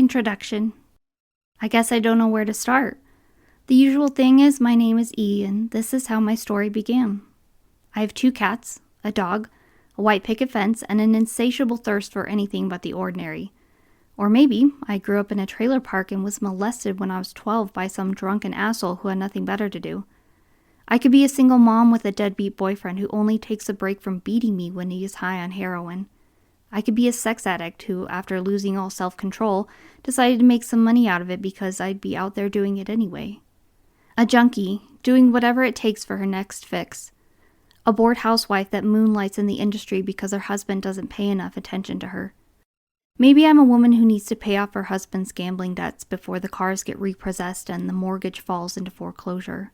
Introduction. I guess I don't know where to start. The usual thing is my name is E, and this is how my story began. I have 2 cats, a dog, a white picket fence, and an insatiable thirst for anything but the ordinary. Or maybe I grew up in a trailer park and was molested when I was 12 by some drunken asshole who had nothing better to do. I could be a single mom with a deadbeat boyfriend who only takes a break from beating me when he is high on heroin. I could be a sex addict who, after losing all self-control, decided to make some money out of it because I'd be out there doing it anyway. A junkie, doing whatever it takes for her next fix. A bored housewife that moonlights in the industry because her husband doesn't pay enough attention to her. Maybe I'm a woman who needs to pay off her husband's gambling debts before the cars get repossessed and the mortgage falls into foreclosure.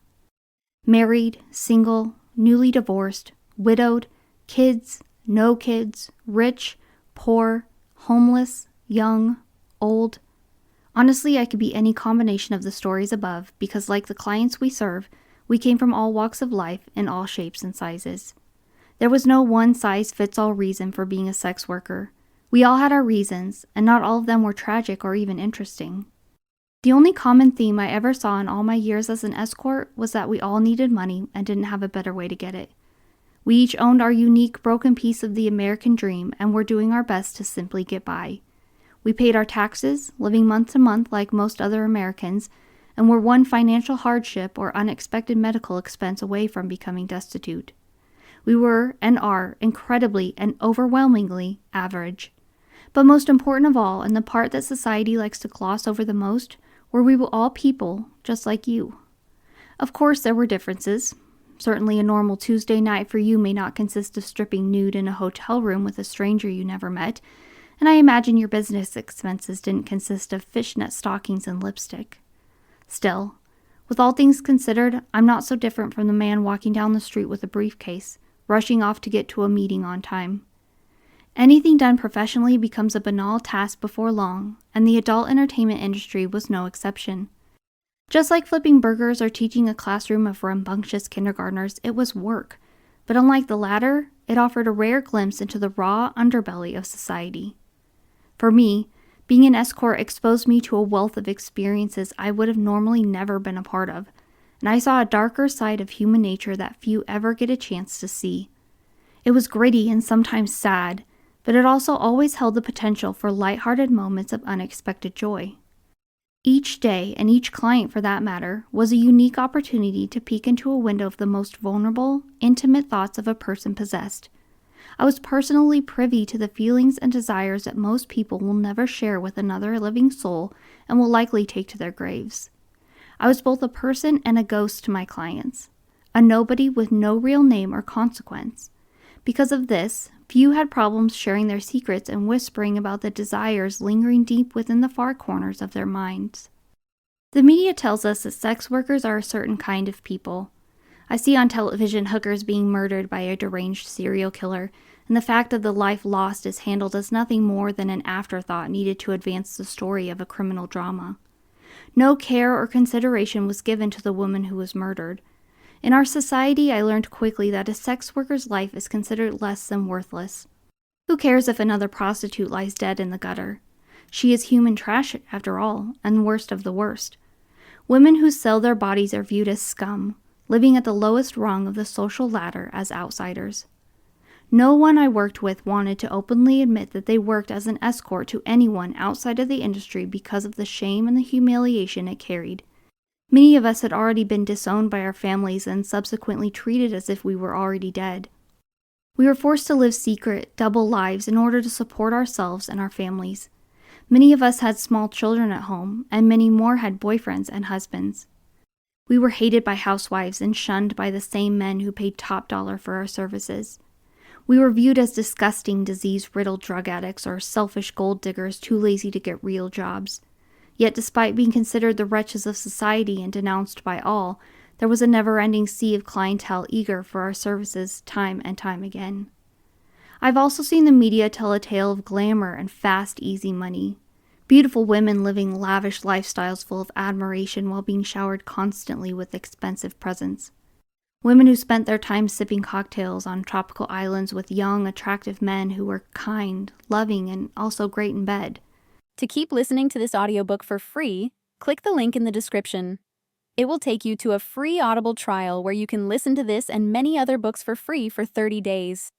Married, single, newly divorced, widowed, kids, no kids, rich, poor, homeless, young, old. Honestly, I could be any combination of the stories above because, like the clients we serve, we came from all walks of life in all shapes and sizes. There was no one-size-fits-all reason for being a sex worker. We all had our reasons, and not all of them were tragic or even interesting. The only common theme I ever saw in all my years as an escort was that we all needed money and didn't have a better way to get it. We each owned our unique broken piece of the American dream and were doing our best to simply get by. We paid our taxes, living month to month like most other Americans, and were one financial hardship or unexpected medical expense away from becoming destitute. We were, and are, incredibly and overwhelmingly average. But most important of all, and the part that society likes to gloss over the most, were we were all people, just like you. Of course, there were differences. Certainly a normal Tuesday night for you may not consist of stripping nude in a hotel room with a stranger you never met, and I imagine your business expenses didn't consist of fishnet stockings and lipstick. Still, with all things considered, I'm not so different from the man walking down the street with a briefcase, rushing off to get to a meeting on time. Anything done professionally becomes a banal task before long, and the adult entertainment industry was no exception. Just like flipping burgers or teaching a classroom of rambunctious kindergartners, it was work, but unlike the latter, it offered a rare glimpse into the raw underbelly of society. For me, being an escort exposed me to a wealth of experiences I would have normally never been a part of, and I saw a darker side of human nature that few ever get a chance to see. It was gritty and sometimes sad, but it also always held the potential for lighthearted moments of unexpected joy. Each day, and each client for that matter, was a unique opportunity to peek into a window of the most vulnerable, intimate thoughts of a person possessed. I was personally privy to the feelings and desires that most people will never share with another living soul and will likely take to their graves. I was both a person and a ghost to my clients, a nobody with no real name or consequence. Because of this, few had problems sharing their secrets and whispering about the desires lingering deep within the far corners of their minds. The media tells us that sex workers are a certain kind of people. I see on television hookers being murdered by a deranged serial killer, and the fact of the life lost is handled as nothing more than an afterthought needed to advance the story of a criminal drama. No care or consideration was given to the woman who was murdered. In our society, I learned quickly that a sex worker's life is considered less than worthless. Who cares if another prostitute lies dead in the gutter? She is human trash, after all, and worst of the worst. Women who sell their bodies are viewed as scum, living at the lowest rung of the social ladder as outsiders. No one I worked with wanted to openly admit that they worked as an escort to anyone outside of the industry because of the shame and the humiliation it carried. Many of us had already been disowned by our families and subsequently treated as if we were already dead. We were forced to live secret, double lives in order to support ourselves and our families. Many of us had small children at home, and many more had boyfriends and husbands. We were hated by housewives and shunned by the same men who paid top dollar for our services. We were viewed as disgusting, disease-riddled drug addicts or selfish gold diggers too lazy to get real jobs. Yet despite being considered the wretches of society and denounced by all, there was a never-ending sea of clientele eager for our services time and time again. I've also seen the media tell a tale of glamour and fast, easy money. Beautiful women living lavish lifestyles full of admiration while being showered constantly with expensive presents. Women who spent their time sipping cocktails on tropical islands with young, attractive men who were kind, loving, and also great in bed. To keep listening to this audiobook for free, click the link in the description. It will take you to a free Audible trial where you can listen to this and many other books for free for 30 days.